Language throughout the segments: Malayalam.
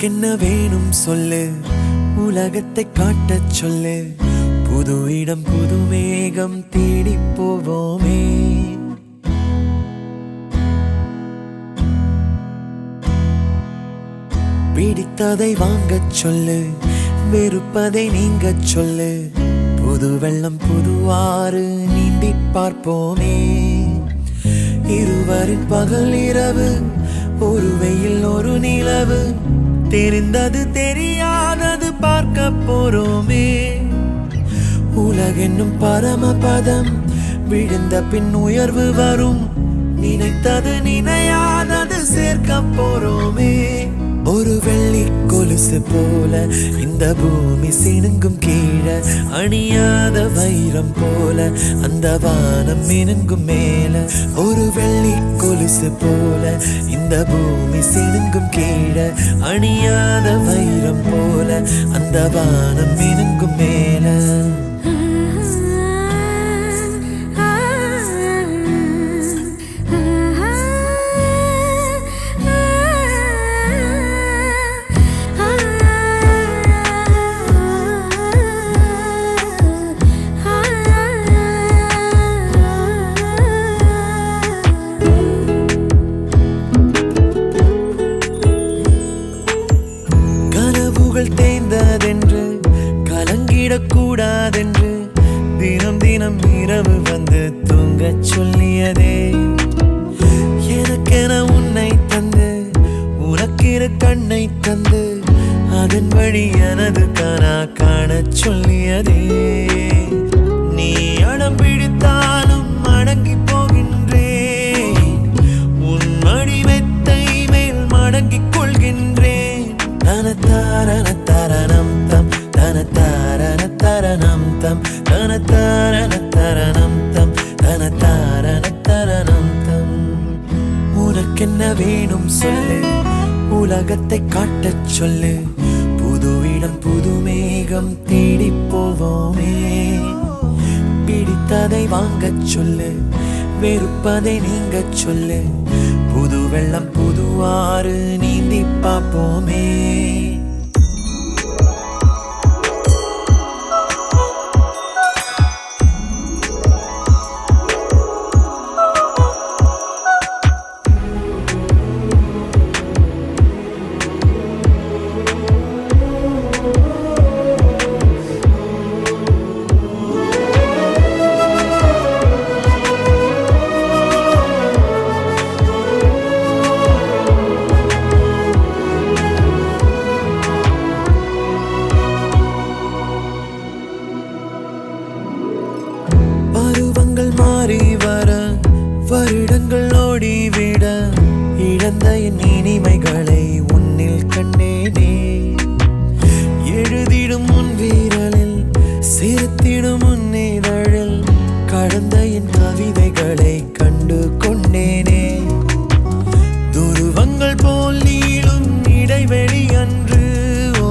உனக்கென்ன வேணும் சொல்லு, உலகத்தை காட்டச் சொல்லு. புது இடம் புது மேகம் தேடி போவோமே. பிடித்ததை வாங்கச் சொல்லு, வெறுப்பதை நீங்கச் சொல்லு. புது வெள்ளம் புது ஆறு நீந்தி பார்ப்போமே. இருவரின் பகல் இரவு, ஒரு வெயில் ஒரு நிலவு. தெரிந்தது தெரியாதது பார்க்க போறோமே. உலகென்னும் பரமபதம், விழுந்த பின் உயர்வு வரும். நினைத்தது நினையாதது சேர்க்க போறோமே. ஒரு வெள்ளி கொலுசு போல இந்த பூமி சினுங்கும் கீழே, அணியாத வைரம் போல அந்த வானம் மினுங்கும் மேல. ஒரு வெள்ளி கொலுசு போல இந்த பூமி சினுங்கும் கீழே, அணியாத வைரம் போல அந்த வானம் மினுங்கும் மேல. தேய்ந்ததென்று கலங்கிடக்கூடாதென்று தினம் தினம் இரவு வந்து தூங்கச் சொல்லியதே. எனக்கென உன்னை தந்து உனக்கிரு கண்ணை தந்து, அதன் வழி எனது கனா காணச் சொல்லியதே. நீ அடம் பிடித்தாலும் அடங்கி போகின்றேன், உன் மடி மெத்தை மேல் மடங்கிக் கொள்கின்றேன். தனத்தாரண தரணம் தம், தனத்தாரண தரணம் தம், தனத்தாரண தரணம் தம், தனத்தாரண தரணம் தம். உனக்கென்ன வேணும் சொல்லு, உலகத்தை காட்டச் சொல்லு. புது இடம் புது மேகம் தேடி போவோமே. பிடித்ததை வாங்கச் சொல்லு, வெறுப்பதை நீங்கச் சொல்லு. புது வெள்ளம் புது ஆறு நீந்தி பார்ப்போமே. மாறி வர வருடங்கள் ஓடிவிட, இழந்த என் இனிமைகளை உன்னில் கண்டேனே. எழுதிடும் உன் வீரலில் சிரித்திடும் உன் இதழில், கடந்த என் கவிதைகளை கண்டு கொண்டேனே. துருவங்கள் போல் நீளும் இடைவெளி அன்று, ஓ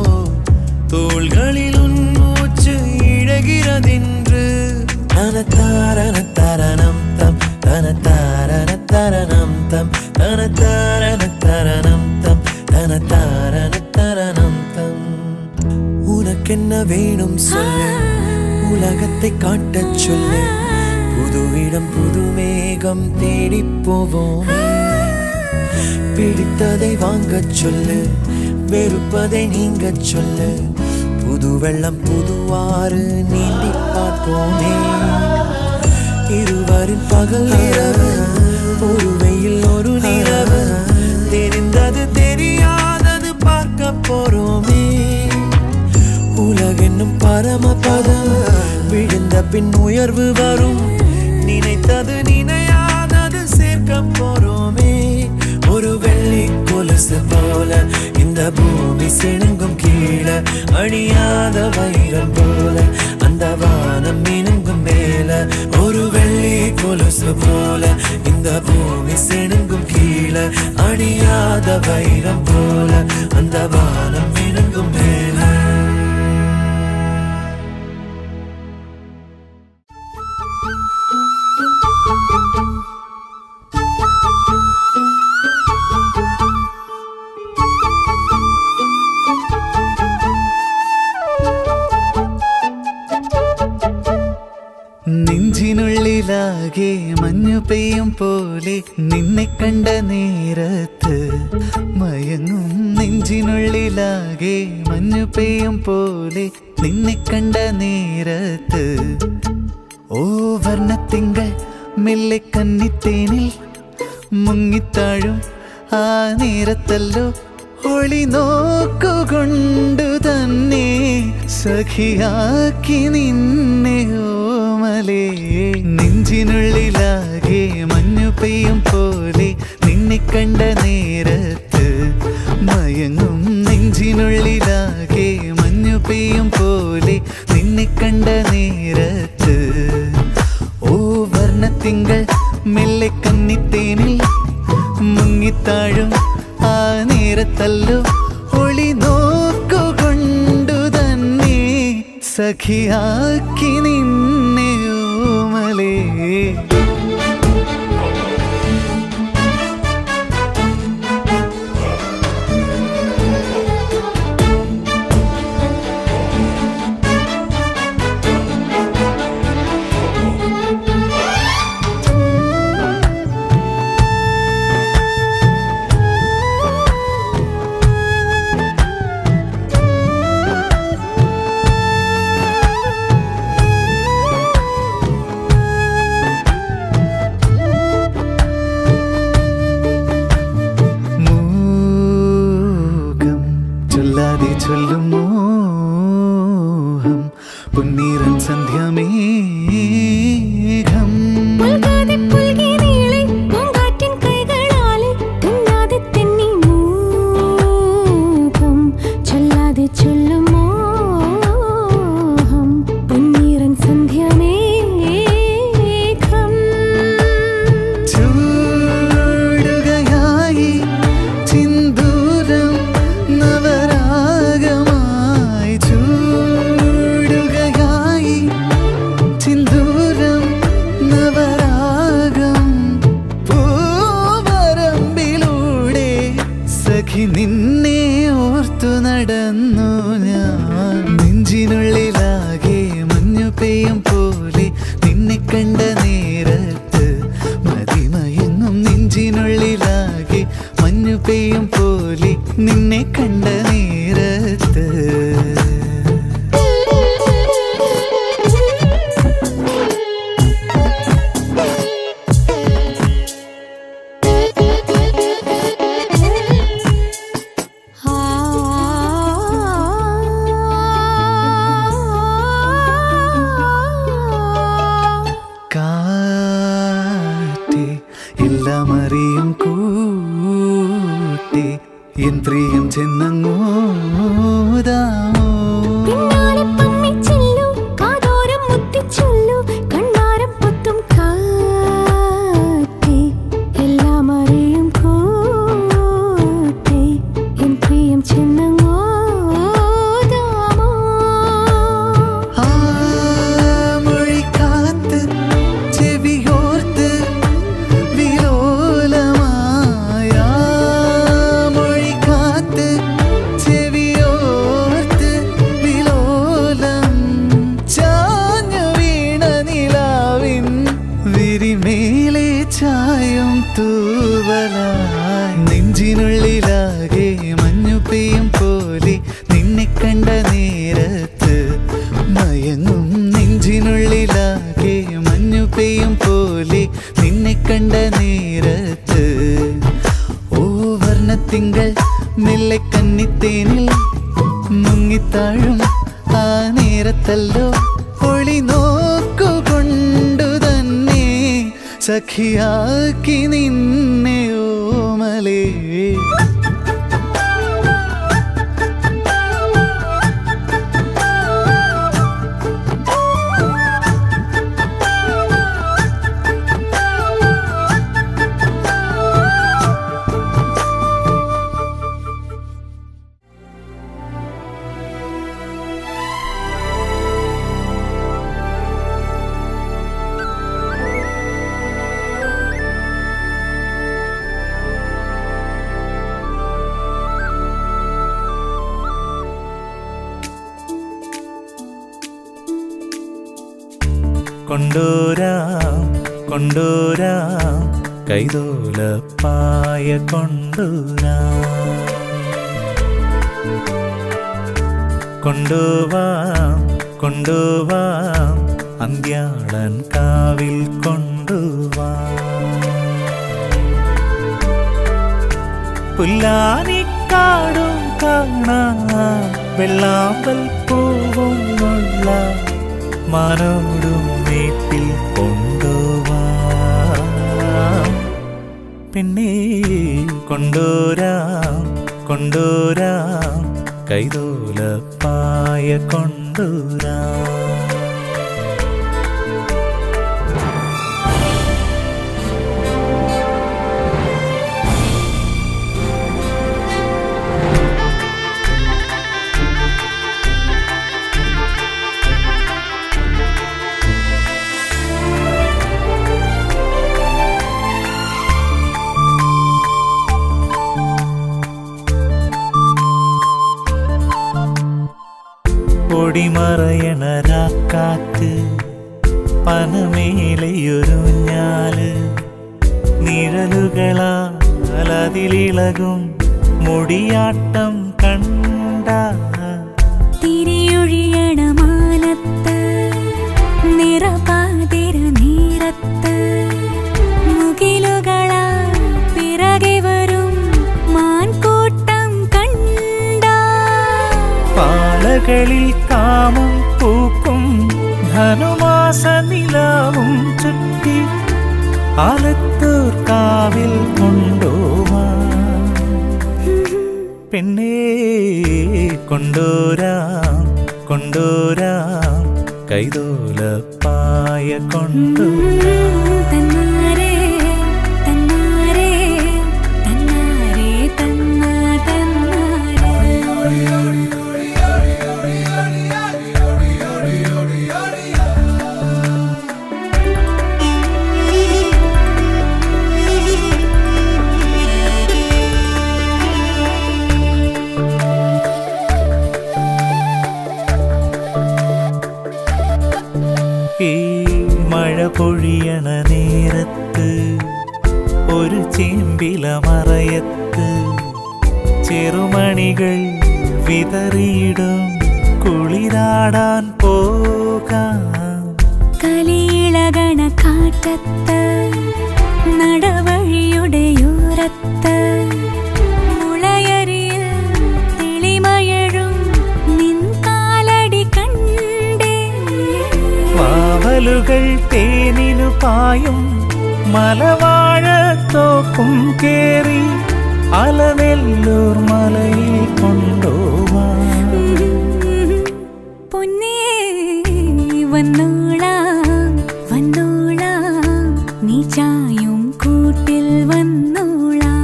தோள்களில் உன் மூச்சு இழகிறதென்று. தனத்தாரண தரணம் தம், தனத்தாரண தரணம் தம், தனத்தாரண தரணம் தம், தனத்தாரண தரணம் தம். உனக்கென்ன வேணும் சொல்லு, உலகத்தை காட்டச் சொல்லு. புது இடம் புது மேகம் தேடி போவோம். பிடித்ததை வாங்கச் சொல்லு, வெறுப்பதை நீங்கச் சொல்லு. புது வெள்ளம் புது ஆறு நீந்தி பார்ப்போமே. இருவரின் பகல் இரவு, ஒரு வெயில் ஒரு நிலவு. தெரிந்தது தெரியாதது பார்க்க போறோமே. உலகென்னும் பரமபதம், விழுந்த பின் உயர்வு வரும். நினைத்தது நினையாதது சேர்க்க போறோமே. ஒரு வெள்ளி கொலுசு போல இந்த பூமி சினுங்கும் கீழே, அணியாத வைரம் போல அந்த வானம் மினுங்கும் மேல. ஒரு வெள்ளி கொலுசு போல இந்த பூமி சினுங்கும் கீழே, அணியாத வைரம் போல அந்த வானம் மினுங்கும் மேல. നെഞ്ചിനുള്ളിലാകെ മഞ്ഞു പെയ്യും പോലെ നിന്നെ കണ്ട നേരത്ത് മയങ്ങും നെഞ്ചിനുള്ളിലാകെ മഞ്ഞു പെയ്യും പോലെ നിന്നെ കണ്ട നേരത്ത് ഓ വർണ്ണത്തിങ്കൾ മെല്ലെ കന്നിത്തേനിൽ മുങ്ങിത്താഴും ആ നേരത്തല്ലോ ഒളി നോക്കുകൊണ്ടു തന്നെ സഖിയാക്കി നിന്നെ ഓമലേ നെഞ്ചിനുള്ളിലാകെ മഞ്ഞു പെയ്യും പോലെ നിന്നെ കണ്ട നേരത്ത് മയങ്ങും നെഞ്ചിനുള്ളിലാകെ മഞ്ഞു പെയ്യും പോലെ നിന്നെ കണ്ട നേരത്ത് ഓ വർണ്ണത്തിങ്കൾ മെല്ലെ കന്നിത്തേനിൽ മുങ്ങിത്താഴും ആ നേരത്തല്ലോ ഒളി നോക്കുകൊണ്ടു തന്നെ സഖിയാക്കി നിന്നെ ഓമലേ ചൊല്ലും മോഹം പൊന്നീറൻ സന്ധ്യമേഘം ചൊല്ലും മോഹം പൊന്നീറൻ സന്ധ്യമേഘം ചൂടുകയായി ചിന്തൂരം നവരാഗമായി ചൂടുകയായി ചിന്തൂരം നവരാഗം പൂവരമ്പിലൂടെ സഖി നിന്നെ ഓർത്തു നടന്നു ഞാൻ നെഞ്ചിനുള്ളിലാകെ മഞ്ഞു പെയ്യും പോലെ നിന്നെ കണ്ട നേരത്ത് മതിമയങ്ങും നെഞ്ചിനുള്ളിലാകെ മഞ്ഞു പെയ്യും പോലെ നിന്നെ കണ്ട നേരത്ത് കാറ്റേ എല്ലാം അറിയും കൂട്ടി എൻ പ്രിയം ചെന്നങ്ങോതാമോ മേലെ ചായം തൂവലായി നെഞ്ചിനുള്ളിലാകെ മഞ്ഞു പെയ്യും പോലെ നിന്നെ കണ്ട നേരത്ത് മയങ്ങും നെഞ്ചിനുള്ളിലാകെ മഞ്ഞു പെയ്യും പോലെ നിന്നെ കണ്ട നേരത്ത് ഓ വർണ്ണത്തിങ്കൾ മെല്ലെ കന്നിത്തേനിൽ മുങ്ങിത്താഴും ആ നേരത്തല്ലോ ഒളി നോക്കുകൊണ്ടു തന്നെ സഖിയാക്കി നിന്നെ ഓമലേ കൊണ്ടോരാം കൊണ്ടുവരാം കൈതോലപ്പായ കൊണ്ടുവരാം കൊണ്ടുവാം കൊണ്ടുവാം അന്ത്യാളൻ കാവിൽ കൊണ്ടുവാം പുല്ലാനിക്കാടും കാണാം വെള്ളാമ്പൽ പൂവും ഉള്ള മാനോടും വീട്ടിൽ കൊണ്ടുവാം പിന്നെ കൊണ്ടുവരാം കൊണ്ടുവരാം കൈതോലപ്പായ കൊണ്ടുവരാം പൊടിമറയണ രാക്കാറ്റ് പനമേലയൊരുഞ്ഞാല് നിഴലുകളാൽ അതിലിളകും മുടിയാട്ടം കണ്ട തിരിയൊഴിയണ മാനത്ത് നിറപാതിര നേരത്ത് മുകിലുകളാൽ പിറകെ വരും മാൻകൂട്ടം കണ്ട പാലകളിൽ കാമം പൂക്കും ധനുമാസ നിലാവും ചുറ്റി ആലത്തൂർ കാവിൽ കൊണ്ടുവാം പിന്നെ കൊണ്ടുവരാം കൊണ്ടുവരാം കൈതോലപ്പായ കൊണ്ടുവരാം തന്നാരേ തന്നാരേ തന്നാരേ തന്നാ തന്നാരേ ഈ മഴ പൊഴിയണ നേരത്ത് ഒരു ചേമ്പില മറയത്ത് ചെറുമണികൾ വിതറിയിടും കുളിരാടാൻ പോകാം കലിയിളകണ കാറ്റത്ത് നടവഴിയുടെയോരത്ത് മുളയരിയിൽ തെളിമഴഴും നിൻ കാലടി കണ്ടേ വാവലുകൾ തേനിനു പായും മലവാഴത്തോക്കും കേറി അലനെല്ലൂർ മലയിൽ കൊണ്ടുവാം പൊന്നേ വന്നോളാം വന്നോളാം നീ ചായും കൂട്ടിൽ വന്നോളാം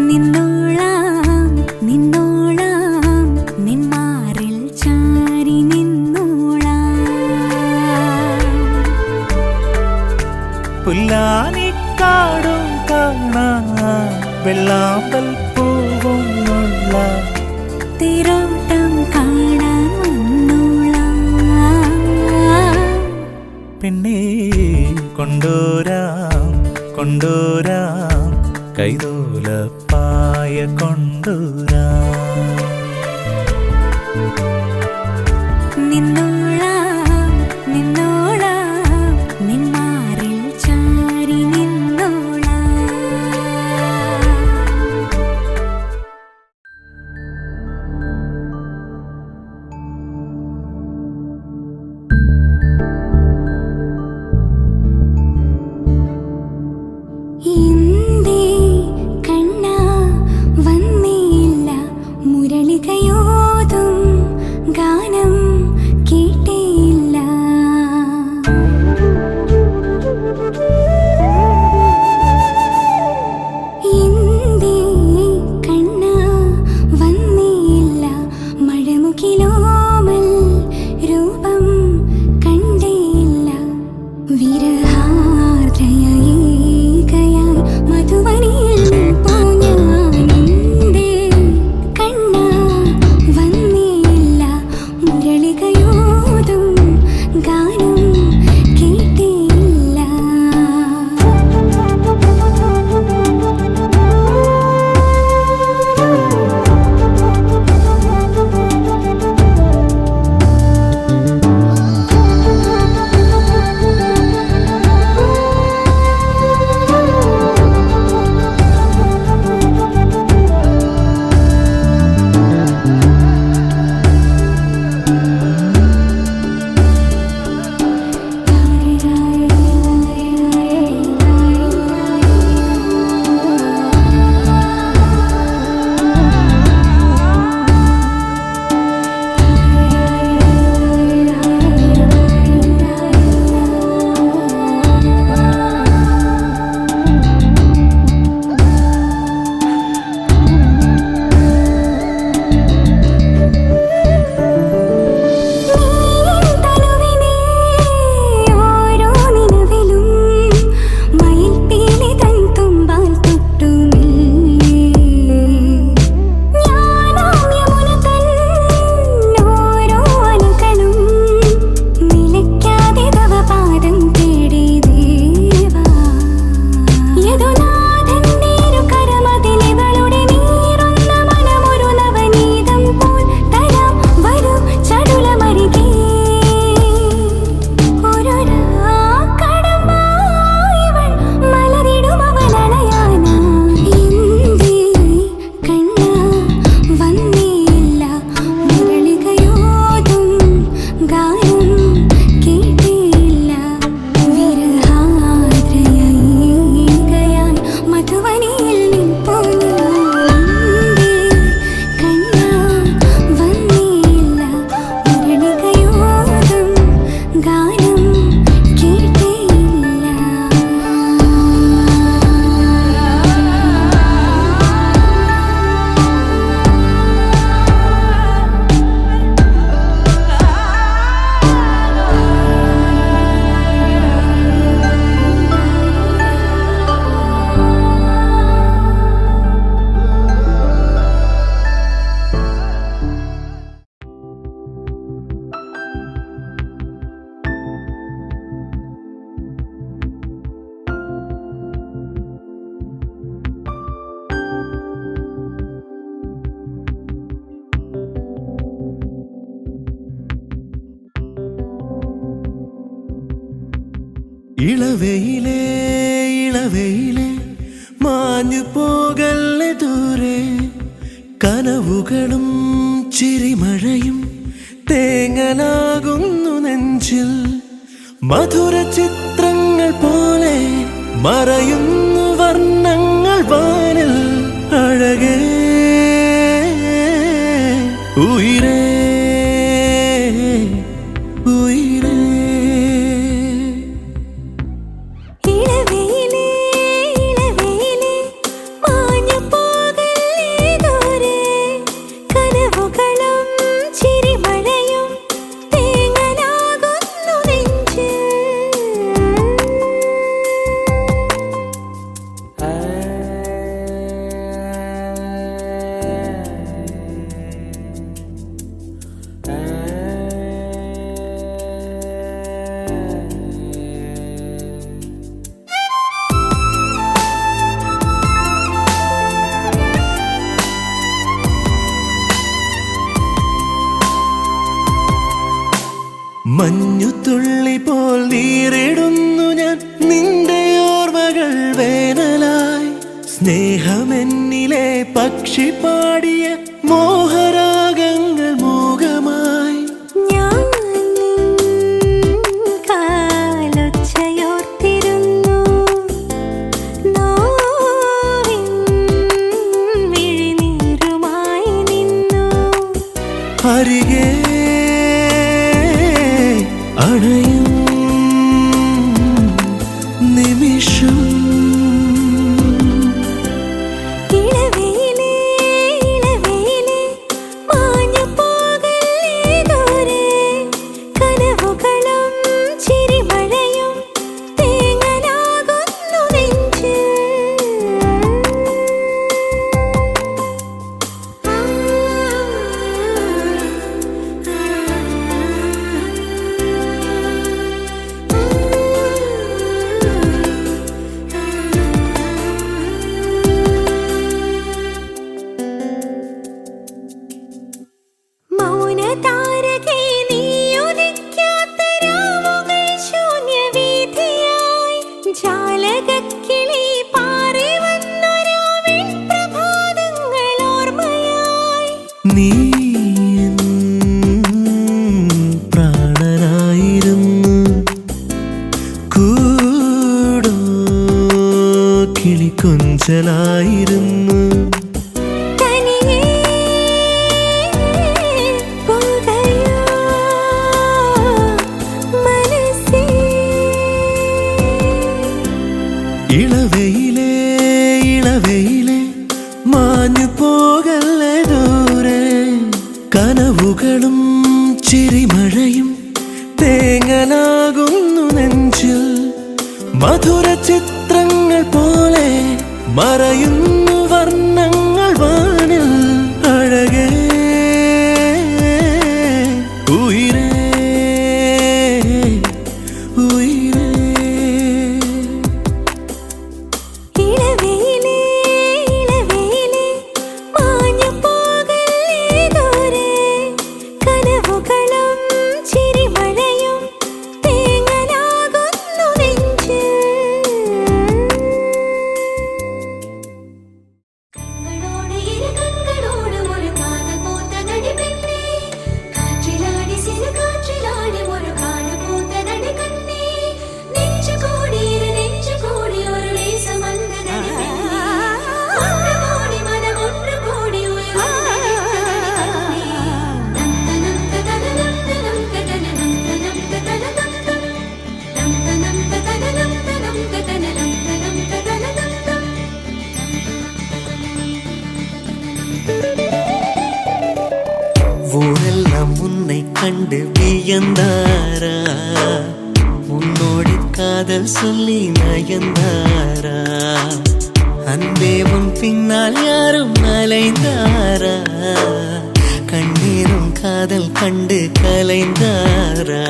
നിന്നോളാം നിന്നോളാം നിന്മാറിൽ ചാരി നിന്നോളാം പുല്ലാനിക്കാടും കാണാം വെള്ളാമ്പൽ പൂവും ഉള്ള തിരോട്ടം കാണാൻ വന്നോളാം പിന്നെ കൊണ്ടുവരാം കൊണ്ടുവരാം കൈതോലപ്പായ കൊണ്ടുവരാം നിന്നോളാം നിന്നോളാം നിന്മാറിൽ ചാരി നിന്നോളാം ഇന്ദേ കണ്ണാ വന്നില്ല മുരളികയോതും ഗാനം കേ ഇളവയിലേ ഇളവയിലേ മാഞ്ഞു പോകല്ലേ ദൂരെ കനവുകളും ചിരിമഴയും തേങ്ങലാകുന്നു നെഞ്ചിൽ മധുര ചിത്രങ്ങൾ പോലെ മറയുന്നു വർണ്ണങ്ങൾ വാനിൽ അഴകേ ഉയിരേ ഉയിരേ ഇളവയിലേ ഇളവയിലേ മാഞ്ഞു പോകല്ലേ ദൂരെ കനവുകളും ചിരിമഴയും തേങ്ങലാകുന്നു നെഞ്ചിൽ മഞ്ഞുതുള്ളി പോൽ നീറിടുന്നു ഞാൻ നിന്റെ ഓർമ്മകൾ വേനലായി സ്നേഹമെന്നിലെ പക്ഷി പാടിയ മോഹരാഗങ്ങൾ മൂകമായി ഞാൻ കാലൊച്ചയോർത്തിരുന്നു നോവിൻ മിഴിനീരുമായി നിന്നു അരികെ അണയും നിമിഷം ഇളവയിലേ ഇളവയിലേ മാഞ്ഞു പോകല്ലേ ദൂരെ കനവുകളും ചിരിമഴയും തേങ്ങലാകുന്നു നെഞ്ചിൽ മൗനതാരകേ നീയുദിക്കാത്ത രാവുകൾ ശൂന്യവീഥിയായി ജാലകക്കിളി പാറി വന്നൊരാവിൻ പ്രഭാതങ്ങൾ ഓർമ്മയായി നീ എൻ പ്രാണനായിരുന്നു കൂടോ കിളിക്കൊഞ്ചലായിരുന്നു തനിയേ പോകയോ മനസ്സേ ഇളവയിലേ ഇളവയിലേ മാഞ്ഞു പോകല്ലേ ദൂരെ കനവുകളും ചിരിമഴയും തേങ്ങലാകുന്നു നെഞ്ചിൽ മധുര ചിത്രങ്ങൾ പോലെ മറയുന്നു വർണ്ണങ്ങൾ വാനിൽ അഴകേ ഉയിരേ ഉയിരേ ഇളവയിലേ ഇളവയിലേ മാഞ്ഞു പോകല്ലേ ദൂരെ കനവുകളും ചിരിമഴയും തേങ്ങലാകുന്നു നെഞ്ചിൽ കണ്ണോട് ഇരു കണ്ണോട് ഒരു കാതൽ പൂത്ത നടിപെണ്ണേ കാറ്റിലാടി സിരു കാറ്റിലാടി ഒരു കാണ പൂത്ത നടികണ്ണേ നെഞ്ചു കൂടി ഒരു ലേസമന്ത നടിപെണ്ണേ ഒന്നു കൂടി മനം ഒന്നു കൂടി ഉയർന്നടിക്കണ്ണേ നംതനം തതനം തനം തതനം തനം തതനം തനം നംതനം തതനം തനം തതനം തനം തതനം ஊரெல்லாம் உன்னை கண்டு வியந்தாரா உன்னோடு காதல் சொல்லி நயந்தாரா அன்பே உன் பின்னால் யாரும் அலைந்தாரா கண்ணீரும் காதல் கண்டு கலைந்தாரா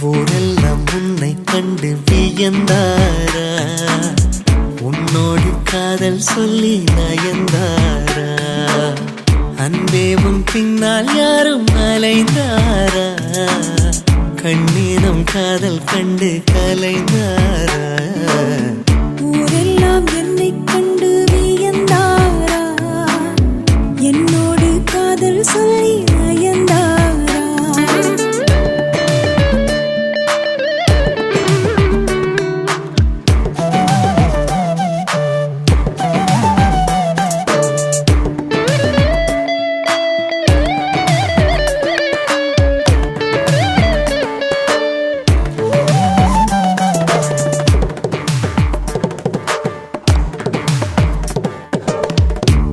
ஊரெல்லாம் உன்னை கண்டு வியந்தாரா உன்னோடு காதல் சொல்லி நயந்தாரா அன்பே அன்பே உன் பின்னால் யாரும் அலைந்தாரா கண்ணீரம் காதல் கண்டு கலைந்தாரா ஊரெல்லாம் என்னை கண்டு வியந்தாரா என்னோடு காதல் சொல்லி நயந்தாரா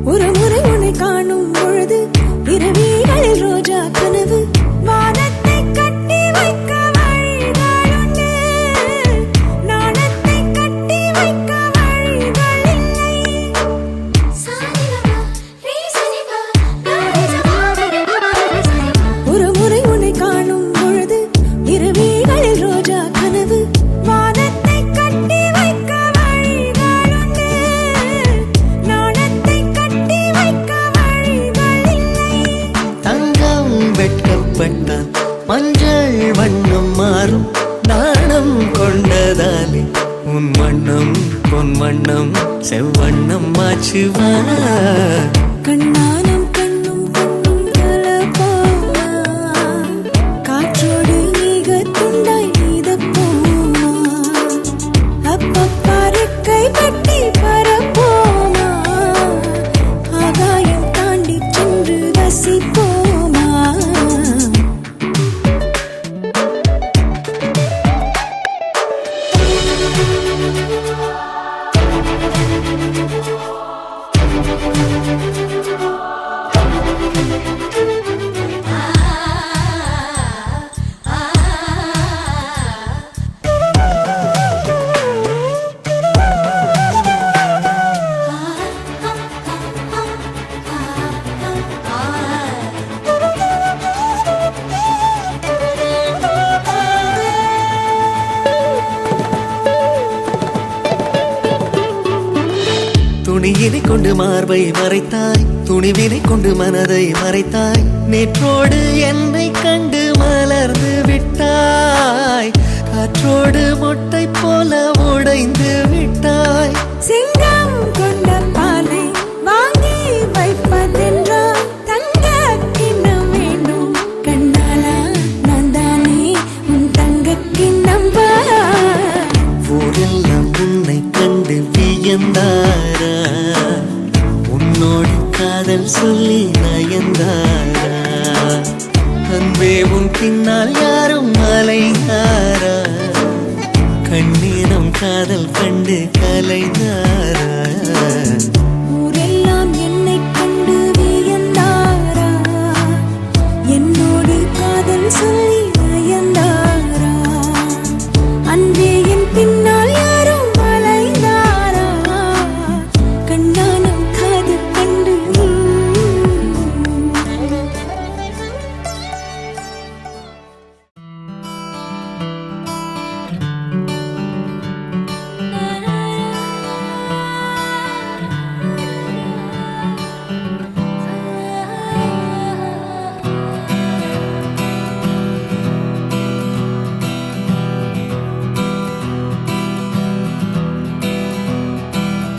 ஒரு முறை உன்னை காணும் பொழுது இரவிகளில் ரோஜா கனவு வானத்தை கட்டி வைக்க வழிகளுண்டு நாணத்தை கட்டி வைக்க வழிகள் இல்லை ஒரு முறை உன்னை காணும் பொழுது இரவிகளில் ரோஜா கனவு வானத்தை கட்டி வைக்க வழிகளுண்டு நாணத்தை கட்டி வைக்க வழிகள் இல்லை தங்கம் வெட்கப்பட்டால் மஞ்சள் வண்ணம் மாறும் நாணம் கொண்டதாலே உன் வண்ணம் பொன் வண்ணம் செவ்வண்ணம் மாச்சுவா கண்ணானம் கண்ணும் கண்ணும் கலப்பாமா காற்றோடு மிக துண்டாய் மிதப்போமா அப்பப்பாருக்கை கட்டி பரப்போமா ஆகாயம் தாண்டி சென்று வசிப்போமா துணியினை கொண்டு மார்பை மறைத்தாய் துணிவினை கொண்டு மனதை மறைத்தாய் நேற்றோடு என்னை கண்டு மலர்ந்து விட்டாய் காற்றோடு மொட்டை போல உடைந்து விட்டாய் சிங்கம் கொண்ட பாலை வாங்கி வைப்பதென்றால் தங்க கிண்ணம் வேண்டும் கண்ணாலா நான் தானே உன் தங்க கிண்ணம் ஊரெல்லாம் உன்னை கண்டு வியந்தாரா உன்னோடு காதல் சொல்லி நயந்தாரா அன்பே உன் பின்னால் யாரும் அலைந்தாரா கண்ணீரம் காதல் கண்டு கலைந்தாரா ஊரெல்லாம் என்னை கண்டு வியந்தாரா என்னோடு காதல் சொல்லி நயந்தாரா அன்பே என் பின்னால் யாரும் அலைந்தாரா கண்ணானம் காதல் கண்டு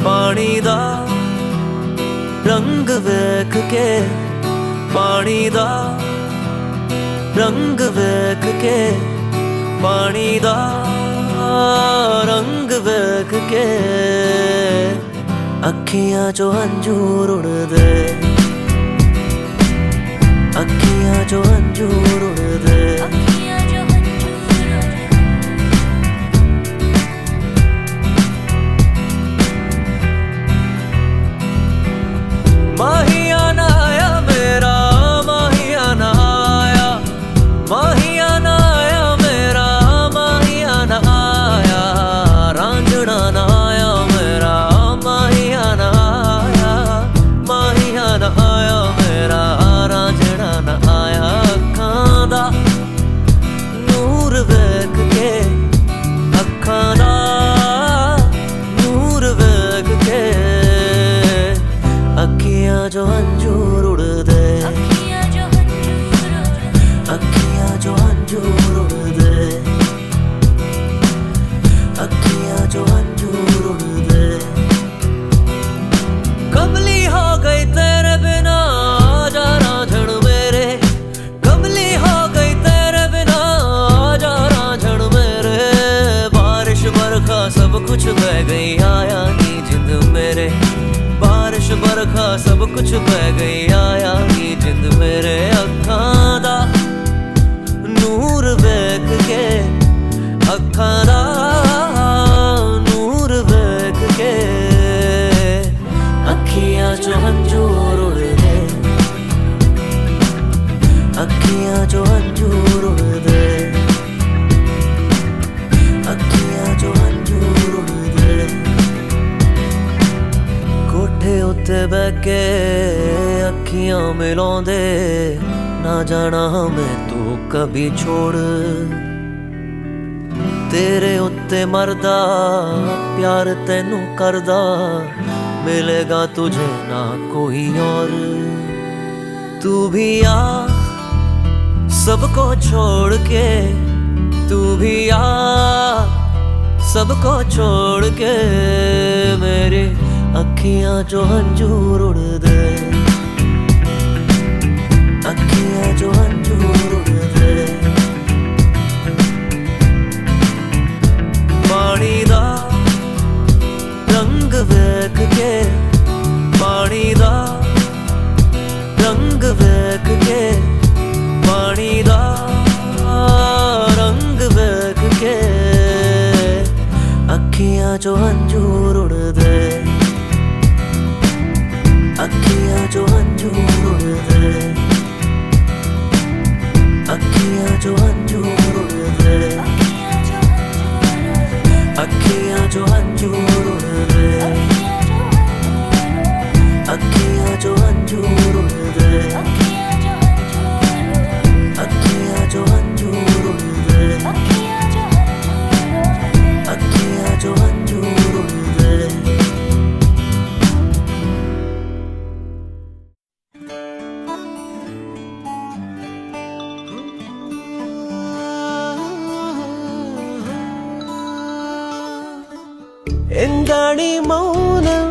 पानी दा रंग वेख के पानी दा रंग वेख के पानी दा रंग वेख के अखियां चो अंजूर उड़दे अखियां चो अंजूर उड़दे माहियाना आया मेरा माहियाना आया माहियाना आया मेरा माहियाना आया रांझना ना आया मेरा माहियाना आया माहियाना आया मेरा रांझना ना आया अखां दा ना जाना मैं तू कभी छोड़ तेरे उत्ते मरदा प्यार तेनू करदा मिलेगा तुझे ना कोई और तू भी आ सबको छोड़ के तू भी आ सबको छोड़ के मेरी अखियां जो हंजूर उड़ दे अखियां जो हंजूर उड़ दे पानी दा रंग वेख के पानी दा रंग वेख के पानी दा रंग वेख के अखियां जो हंजूर उड़ दे अखियां जो हंजूर उड़ दे अखियां जो हंजूर उड़ दे अखियां जो हंजूर उड़ दे अखियां जो हंजूर उड़ दे अखियां जो हंजूर उड़ दे अखियां जो हंजूर उड़ दे എന്താണീ മൗനം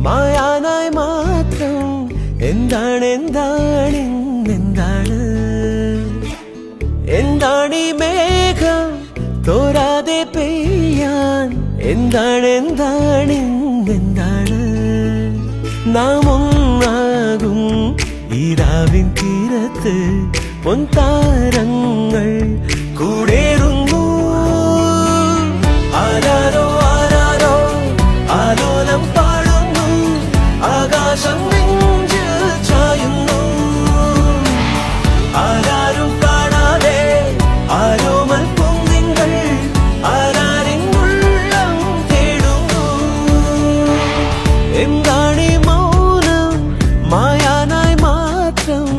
മായാനായി മാത്രം എന്താണ് എന്താണ് എന്താണ് എന്താണീ മേഘം തോരാതെ പെയ്യാൻ എന്താണ് എന്താണ് എന്താണ് നാം ഒന്നാകും ഈ രാവിൻ തീരത്ത് പൊൻതാരങ്ങൾ കൂടേറുന്നു ആരാരോ ആരാരോ ആലോലം പാടുന്നു ആകാശം നെഞ്ചിൽ ചായുന്നു ആരാരും കാണാതെ ആരോമൽ പൊങ്ങിങ്ങൾ ആരാരിൻ ഉള്ളം തേടുന്നു എന്താണീ മൗനം മായാനായി മാത്രം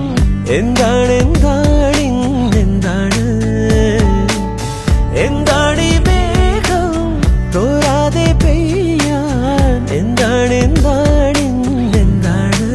എന്താണ് എന്താണ് എന്താണ് എന്താണീ മേഘം തോരാതെ പെയ്യാൻ എന്താണ് എന്താണ് എന്താണ്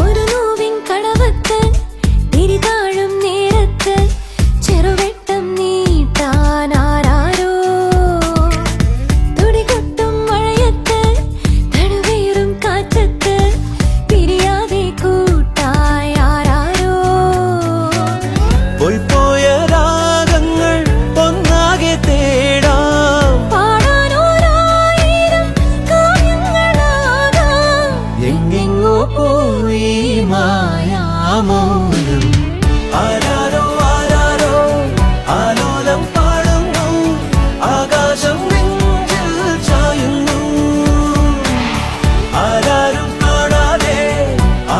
ഒരു നോവിൻ കടവത്ത് തിരിതാഴും നേരത്ത് ചെറുവെട്ടം നീട്ടാനാരോ തുടികൊട്ടും മഴയത്ത് തണുവേറും കാറ്റത്ത് പിരിയാതെ കൂട്ടായാരോ പോയ രാഗങ്ങൾ ഒന്നാകെ തേടാം പാടാനോരായിരം കാവ്യങ്ങളാകാം എങ്ങെങ്ങോ പോയി മായാമൗനം ആരാരോ ആരാരോ ആലോലം പാടുന്നു ആകാശം നെഞ്ചിൽ ചായുന്നു ആരാരും കാണാതെ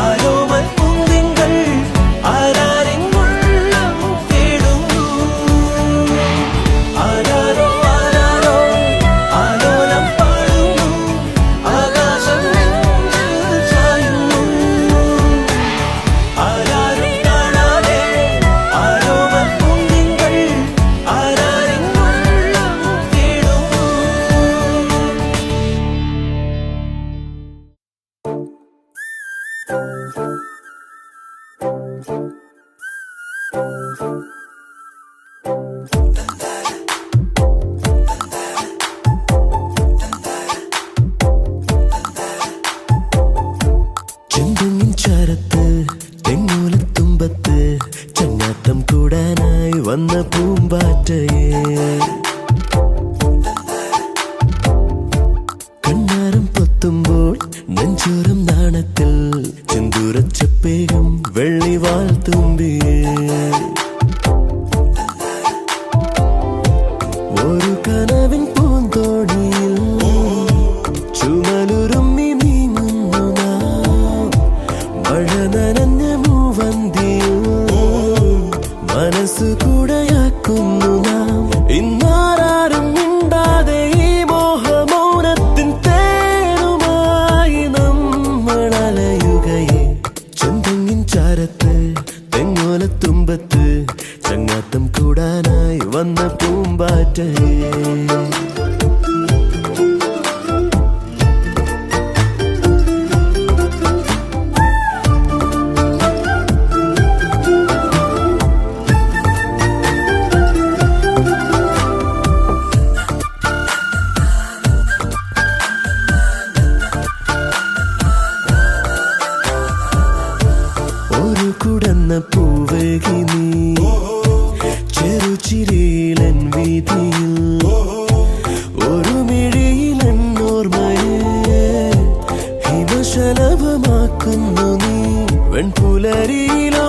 ആരോമൽ പൂന്തിങ്കൾ ആരാരിൻ ഉള്ളം തേടുന്നു ആരാരോ ആരാരോ ആലോലം പാടുന്നു ആകാശം നെഞ്ചിൽ ചായുന്നു ആരാരും കാണാതെ ആരോമൽ പൂന്തിങ്കൾ ആരാരിൻ ഉള്ളം തേടുന്നു ചെന്തെങ്ങിൻ ചാരത്ത് തെങ്ങോലത്തുമ്പത്ത് ചങ്ങാത്തം കൂടാനായി വന്ന പൂമ്പാറ്റയെ കണ്ണാരം പൊത്തുമ്പോൾ നെഞ്ചോരം നാണത്തിൽ ചെന്തൂരച്ചപ്പേകം വെള്ളിവാൾ തുമ്പിയേ കൂടാനായി വന്ന പൂമ്പാറ്റയെ കുടന്ന പൂവേകി നീ ചെറുചിരിയിലൻ വീതിയിൽ ഒരു മിഴിയിലൻ ഓർമ്മയെ ഹിമശലഭമാക്കുന്നു നീ വെൺപുലരിയിലോ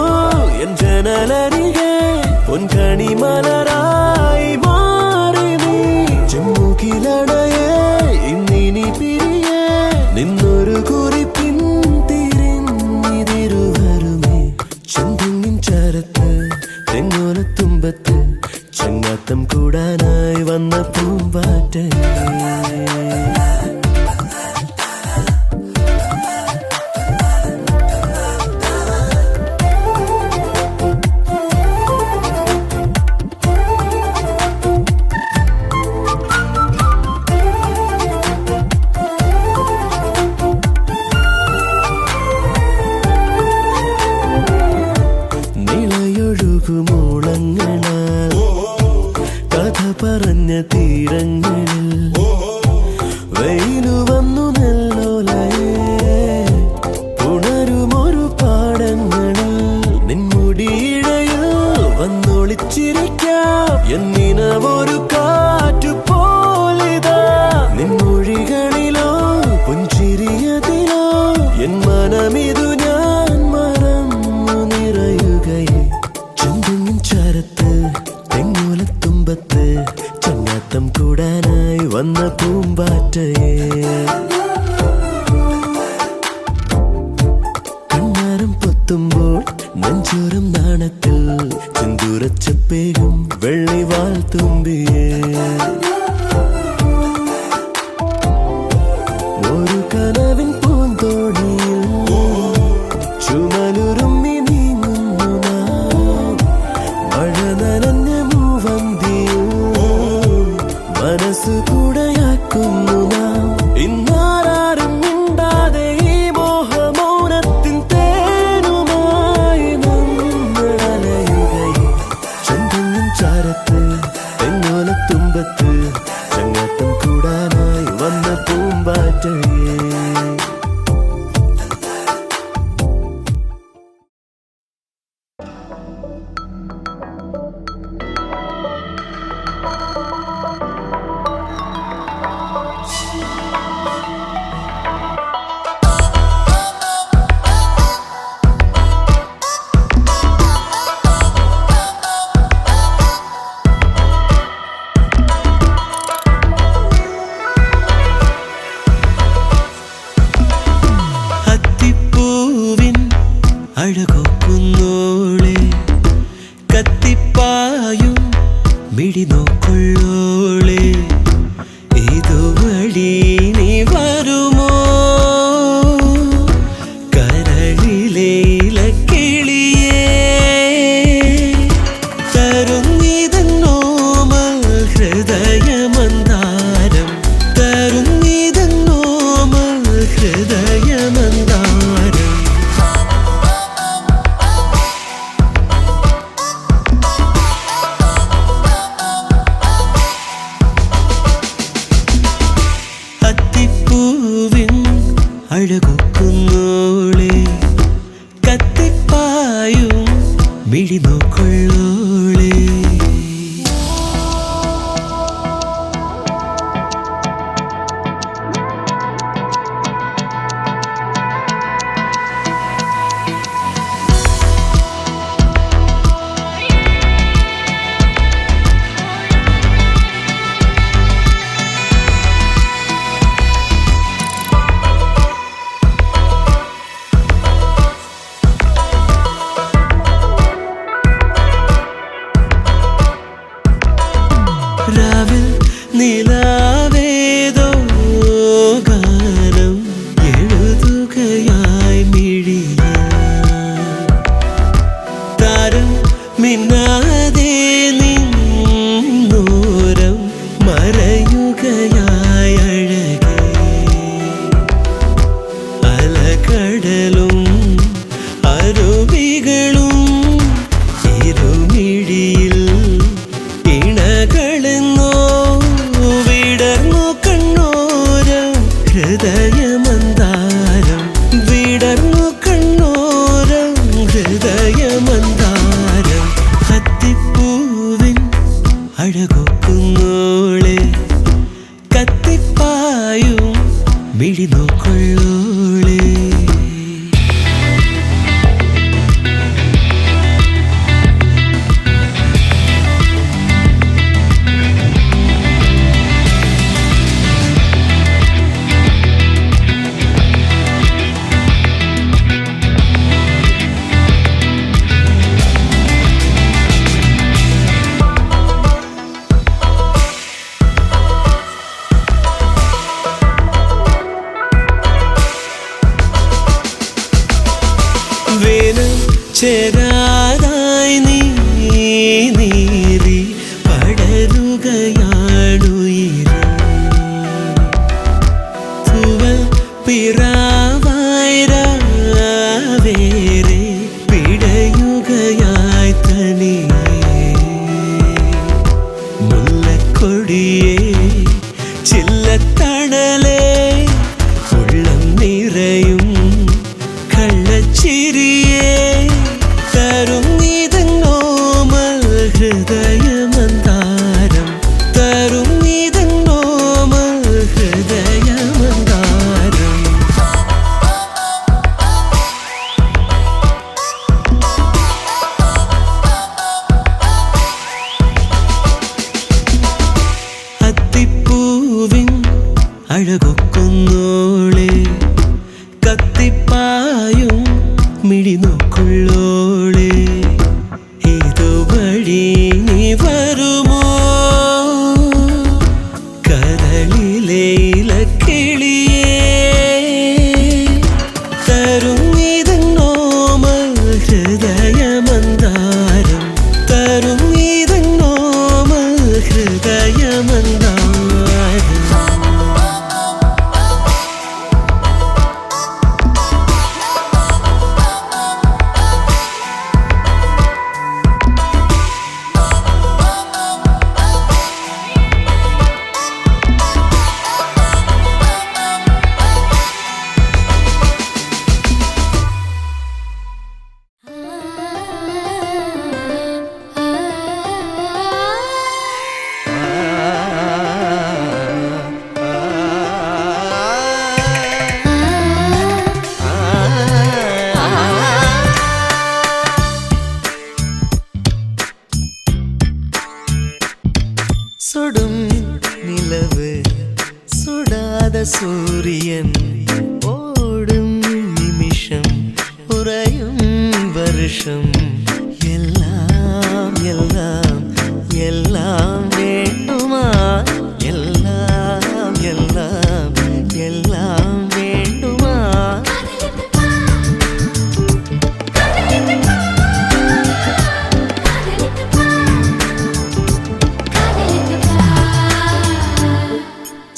എൻ ജനലരികെ പൊൻകണിമലരായി മാറി നീ ചെമ്മുകിലടയെ ഇന്നിനി പിരിയെ നിന്നൊരു കുറിപ്പിൻ തെങ്ങോലത്തുമ്പത്ത് ചങ്ങാത്തം കൂടാനായി വന്ന പൂമ്പാറ്റയെ മൂളങ്ങളാൽ കഥ പറഞ്ഞ തീരങ്ങളിൽ വെയിലു വന്നു നെല്ലോലയെ ഉണരുമൊരു പാടങ്ങളിൽ നിൻമുടിയിഴയിൽ വന്നൊളിച്ചിരിക്കാം എന്നിനമൊരു കാറ്റു പോലിതാ നിൻമൊഴികളിലോ പുഞ്ചിരിയതിലോ എൻ മനമിതു ഞാൻ മറന്നു നിറയുകയെ ചാരത്ത് തെങ്ങോലത്തുമ്പത്ത് ചങ്ങാത്തം കൂടാനായി വന്ന പൂമ്പാറ്റയെ കണ്ണാരം പൊത്തുമ്പോൾ നെഞ്ചോരം നാണത്തിൽ സിന്ദൂരച്ചപ്പേകും വെള്ളിവാൽ തുമ്പിയെ ഒരു കനവിൻ പൂന്തോണിയിൽ ചുമലുരുമ്മി മനസ്സു കൂടെയാക്കുന്നു നാം ഇന്നാരും മിണ്ടാതെ ഈ മോഹമൗനത്തിൻ തേനുമായി നമ്മളലയുകയെ ചന്തങ്ങിൻ ചാരത്ത് തെങ്ങോലത്തുമ്പത്ത് ചങ്ങാത്തം കൂടാനായി വന്ന പൂമ്പാറ്റയെ അഴകൊക്കുന്നോളെ കത്തിപ്പായും മിടി നോക്കുള്ളോളെ ഇതുവഴി നീ വരുമോ കരളിലെ ഇലക്കിളിയേ തരുന്നിതന്നോമൽ ഹൃദയമന്ദാരം തരുന്നിതന്നോമൽ ഹൃദയമന്ദാരം അഴകൊക്കുന്നോളെ കത്തിപ്പായും മിഴി നോക്കുള്ളോളെ രാവിൽ നിലാവേതോ ഗാനം എഴുതുകയായി മിഴിയ താരം മിന്നാതെ നിൻ അഴകൊക്കുന്നോളെ കത്തിപ്പായും മിഴി നോക്കൊള്ളോളെ ചേരാതായി നീ നീറി പടരുകയാണുയിരേ തൂവൽ പിറാവായി രാവേറെ പിടയുകയായി തനിയേ മുല്ലക്കൊടിയേ ചില്ലത്തണലേ ഉള്ളം നിറയും കള്ളച്ചിരിയേ തരും നീതന്നോമൽ ഹൃദയമന്താരം തരും നീതന്നോമൽ ഹൃദയമന്താരം അത്തിപ്പൂവിൻ അഴകൊക്കുന്നോളെ കത്തിപ്പായും മിഴി നോക്കുള്ളോളെ ഇതുവഴി നീ വരുമോ കരളിലെ ഇലക്കിളിയേ തരും നീതന്നോമൽ ഹൃദയമന്താരം തരും നീതന്നോമൽ ഹൃദയമന്താരം സുടും നിലവ് സുടാത സൂര്യൻ ഓടും നിമിഷം ഉറയും വർഷം എല്ലാം എല്ലാം എല്ലാം വേണ്ടുമാ എല്ലാം എല്ലാം എല്ലാം വേണ്ടുമാ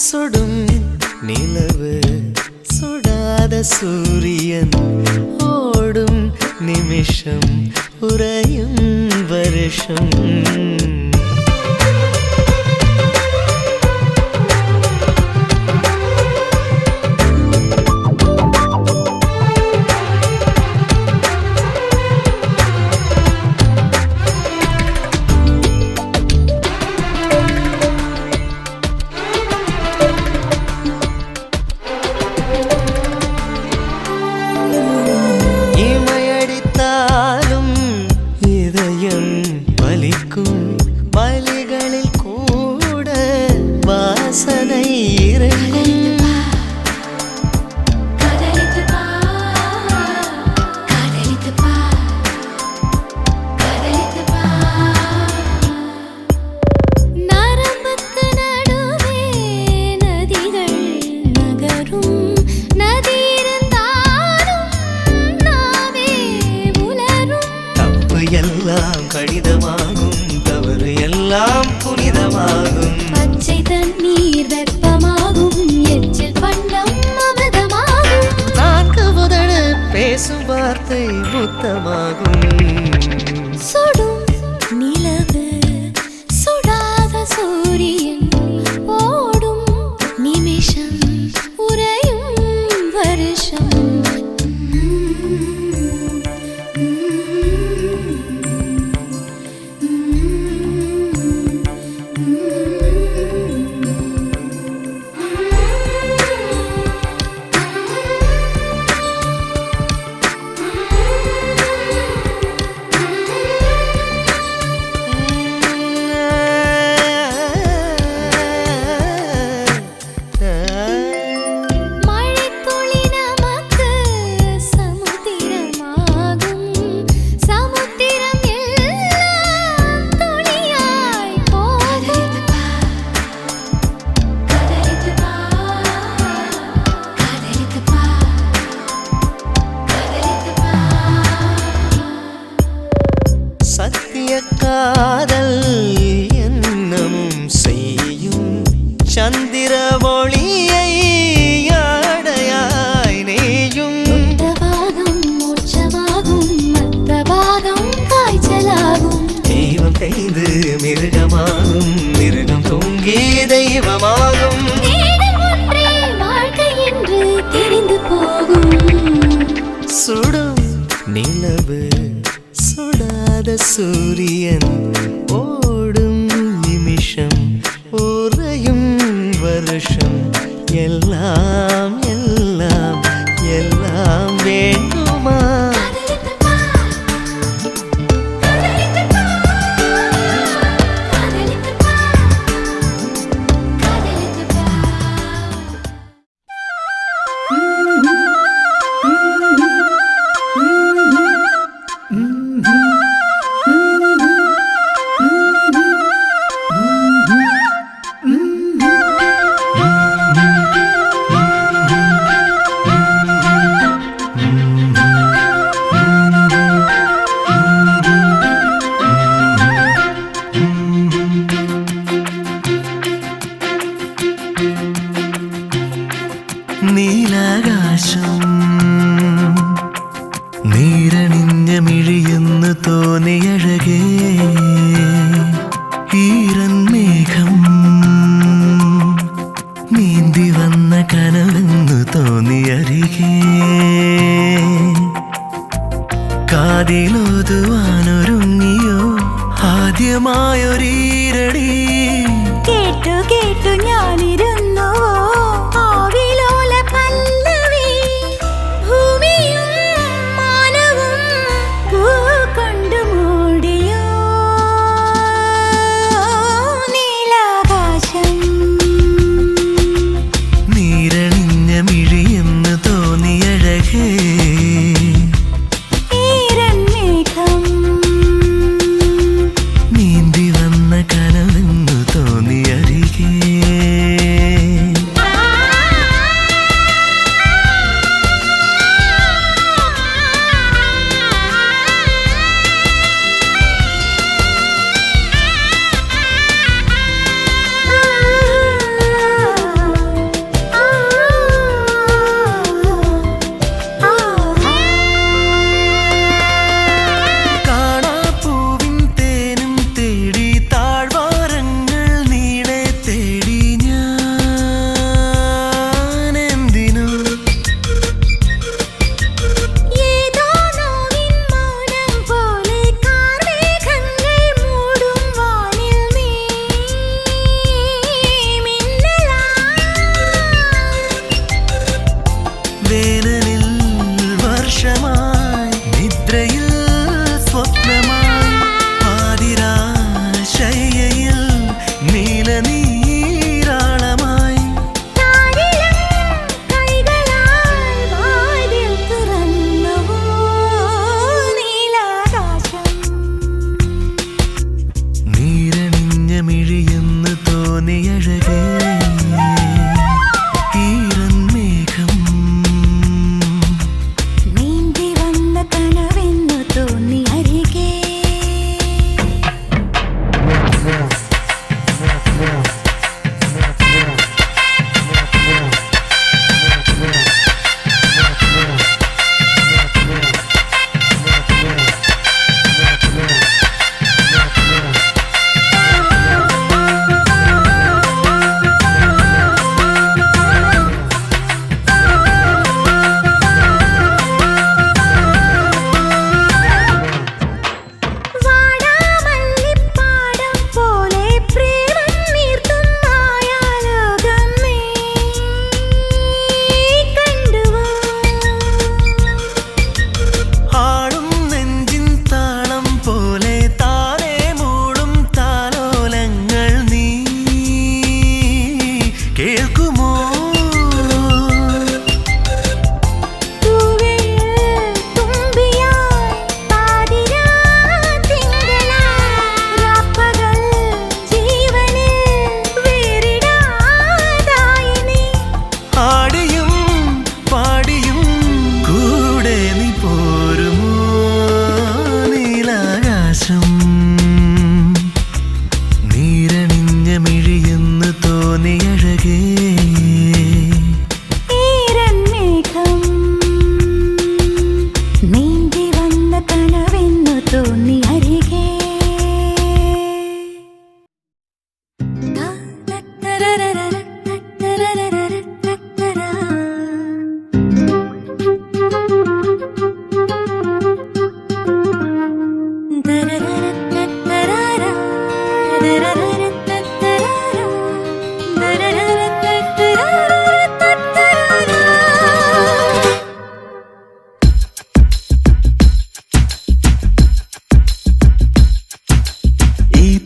സുടും നിലവ് സുടാത സൂര്യൻ ഓടും നിമിഷം ഉറയും വർഷം ഇമയടിത്താലും இதயம் வலிக்கும் வலிகளில் கூட வாசனை இருக்கும் எல்லாம் கடிதமாகும் தவறு எல்லாம் புனிதமாகும் பச்சை தண்ணீர் வெப்பமாகும் எச்சில் பண்டம் அமிர்தமாகும் நான்கு முதல் பேசும் வார்த்தை புத்தமாகும் சுடும் நிலவு சுடாத சூரியன் ஓடும் நிமிஷம் உறையும் வருஷம் இங்கே தெய்வமாகும். தேடல் ஒன்றே வாழ்க்கை என்று தெரிந்து போகும். சுடும் நிலவு சுடாத சூரியன் ஓடும் நிமிஷம் உறையும் வருஷம் எல்லாம் எல்லாம் எல்லாம் வேண்டுமா? നീലാകാശം നീരണിഞ്ഞ മിഴിയെന്ന് തോന്നിയഴകേ ഈരൻ മേഘം നീന്തി വന്ന കനവെന്ന് തോന്നിയരികെ കാതിലോതുവാനൊരുങ്ങിയോ ആദ്യമായൊരീരടി കേട്ടു കേട്ടു ഞാനിരുന്നു ആവിലോല പല്ലവി ഭൂമിയും മാനവും പൂ കൊണ്ടു മൂടിയോ നീലാകാശം നീരണിഞ്ഞ മിഴിയെന്ന് തോന്നിയഴകേ ഈരൻ മേഘം നീന്തി വന്ന കനവെന്ന് തോന്നിയരികെ കാണാപ്പൂവിൻ തേനും തേടി താഴ്വാരങ്ങൾ നീളെ തേടി ഞാൻ എന്തിനു ഏതോ നോവിൻ മൗനം പോലെ കാർമേഘങ്ങൾ മൂടും വാനിൽ നീ വേനലിൽ വർഷമായി നിദ്രയിൽ സ്വപ്നമായി പാതിരാശയ്യയിൽ നീലനീരാളമായി കൈകളാൽ വാതിൽ തുറന്നുവോ നീലാകാശം നീരണിഞ്ഞ മിഴിയെന്ന് തോന്നിയഴകേ ഈരൻ മേഘം നീന്തി വന്ന കനവെന്നു തോന്നി അരികെ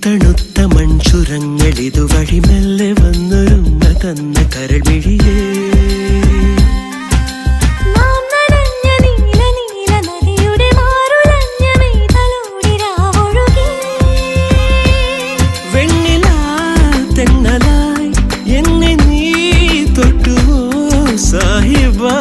തണുത്ത മൺചുരങ്ങൾ ഇതുവഴി മെല്ലെ വന്നൊരുമ്മ തന്ന കരൾമിഴിയേ വെണ്ണിലാ തെന്നലായി എന്നെ നീ തൊട്ടുവോ സാഹിബാ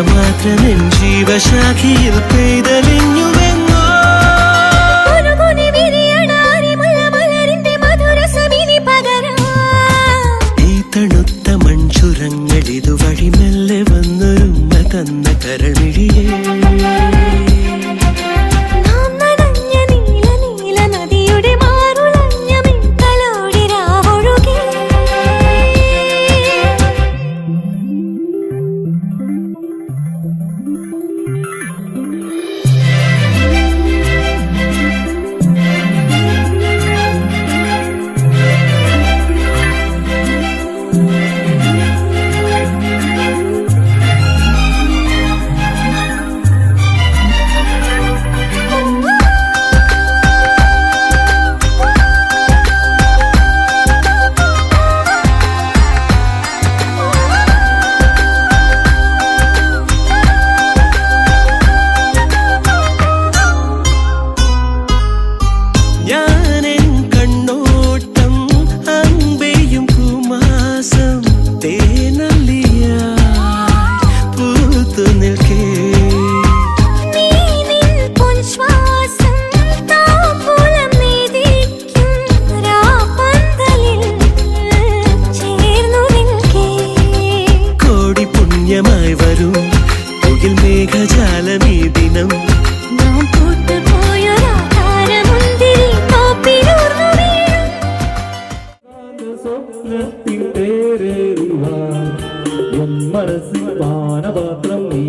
മാത്രമെൻ ജീവശാഖിയിൽ പെയ്തലിഞ്ഞുവെന്നോ ഈ തണുത്ത മൺചുരങ്ങൾ ഇതുവഴി മെല്ലെ വന്നൊരുമ്മ തന്ന കരൾമിഴിയേ വരും മുകിൽ മേഘജാലമീ ദിനം മനസ്സിൽ പാനപാത്രം നീ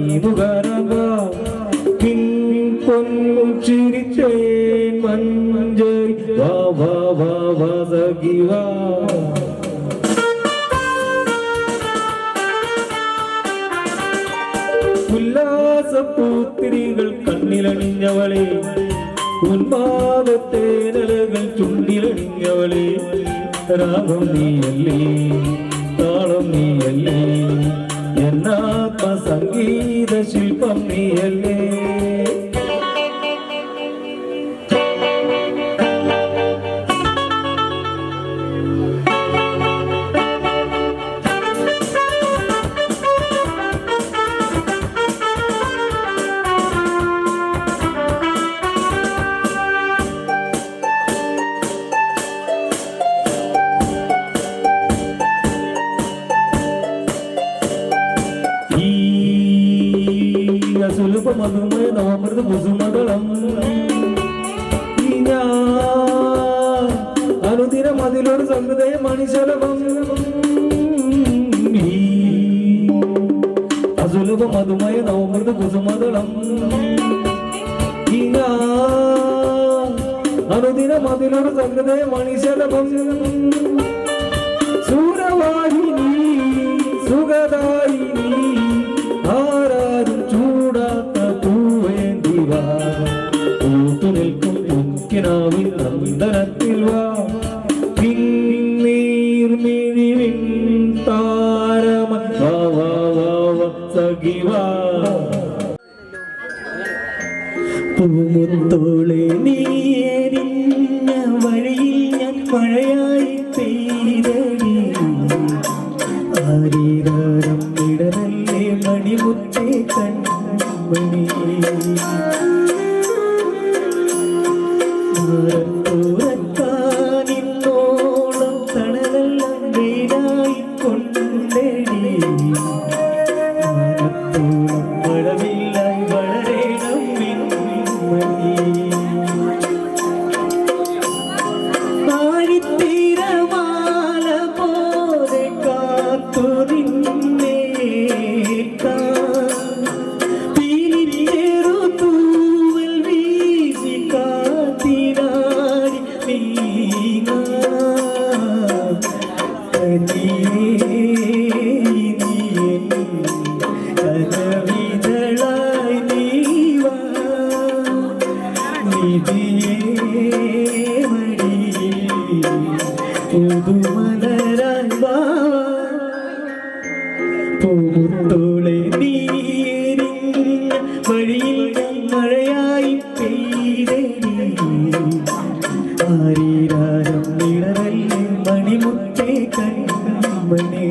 പൊൻചിരിച്ചേൻ മഞ്ചരി വാ വാ വാ വാ സഖിവാ ഉല്ലാസപ്പൂത്തിരികൾ കണ്ണിലണിഞ്ഞവളെ ഉന്മാദത്തേനലകൾ ചുണ്ടിലണിഞ്ഞവളെ രാഗം നീയല്ലേ താളം നീയല്ലേ എന്നാത്മ സംഗീത ശില്പം നീയല്ലേ സുലഭമധുമയ നവമൃത കുസുമതളം അനുദിനം അതിലൊരു സംഗതയ മണിശലഭം അസുലഭ മധുമയ നവമൃത കുസുമതളം അനുദിനം അതിലൊരു സംഗതേ മണിശലഭം സൂരവാഹിനി സുഖദായിനി ആരാരും ചൂടാത്ത പൂവേന്തി വാ പൂത്തു നിൽക്കും മുക്കിനാവിൽ നന്ദനത്തിൽ വാ പിന്നീർമിഴിവിൻ താരമ വാ വാ വാ വാ സഖി വാ പൂമുത്തോളെ നീ എരിഞ്ഞ വഴിയിൽ ഞാൻ മഴയായി പെയ്തടി ആരീരാരം ഇടനല്ലേ മണിമുത്തേ കൺമണി നിന്നോളം തണലെല്ലാം വെയിലായി കൊണ്ടടി മാനത്തോളം മഴവില്ലായി വളരണം ആഴിത്തീരമാല പോലെ കാത്തു നിന്നേറു തൂവൽ വീശി കാത്തിനാടി കനവിതളായി നീവാ പുതുമലരായി വാ പൂത്തോളെ നീരിഞ്ഞ വഴിയിൽ മഴയായി പെയ്തടി ആരീരാരം നിഴലല്ലേ മണിമുത്തേ കൺമണി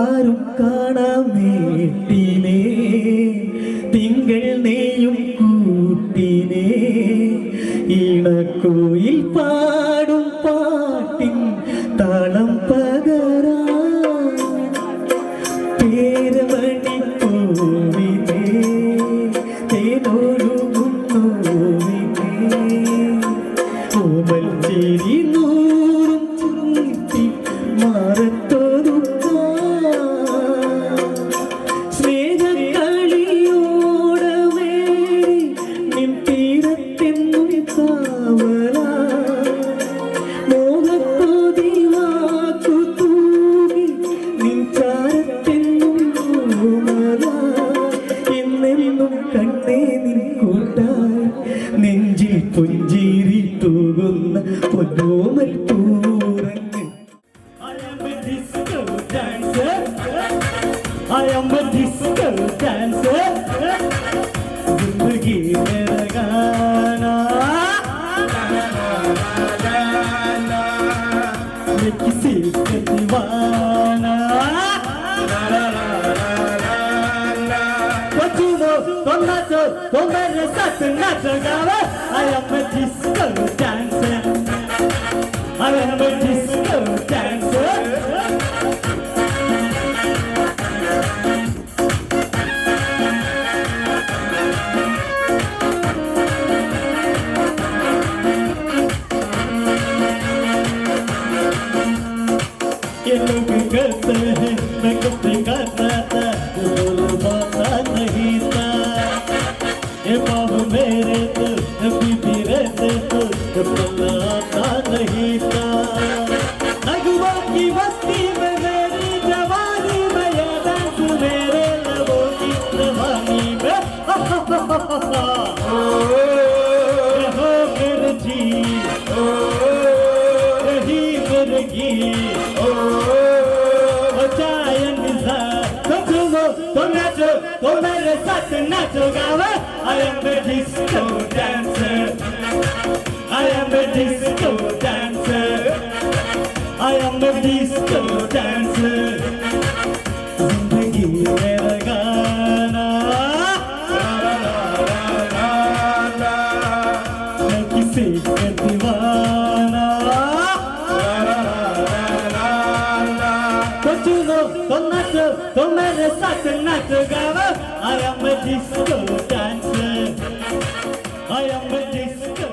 ആരും കാണാമേട്ടിനെ തിങ്കൾ നെയ്യും കൂട്ടിനെ ഇണക്കോയിൽ പാടും പാട്ടിൻ താളം പകരാ പേരമണി പൂവിനെ തേനൊഴുകുന്നോവിനെ ഓമൽ ചേരി നൂറും ചുറ്റി മാറത്തോരു നെഞ്ചിൽ പുഞ്ചിരി തൂകുന്ന പൊന്നോമൽ പൂരങ്ങൾ I am a disco dancer. जिंदगी मेरा गाना मैं किसी का दीवाना तो नाचो तो मेरे साथ नाचो गावा I am a disco dancer. I am a disco dancer. ये लोग करते हैं मैं कभी करता था बोलो पाता नहीं था ये बाबू मेरे तो बीबी रहते तो पता नहीं था अगुआ की मस्ती में मेरी जवानी में ये डांस मेरे लबों की जवानी में हो मेरे जी रही मेरे गीत तो मेरे साथ नाचो गावा I am a disco dancer. I am a disco dancer. I am a disco dancer. Don't you know, तो मेरे साथ नाच गाओ I am a disco dancer I am a disco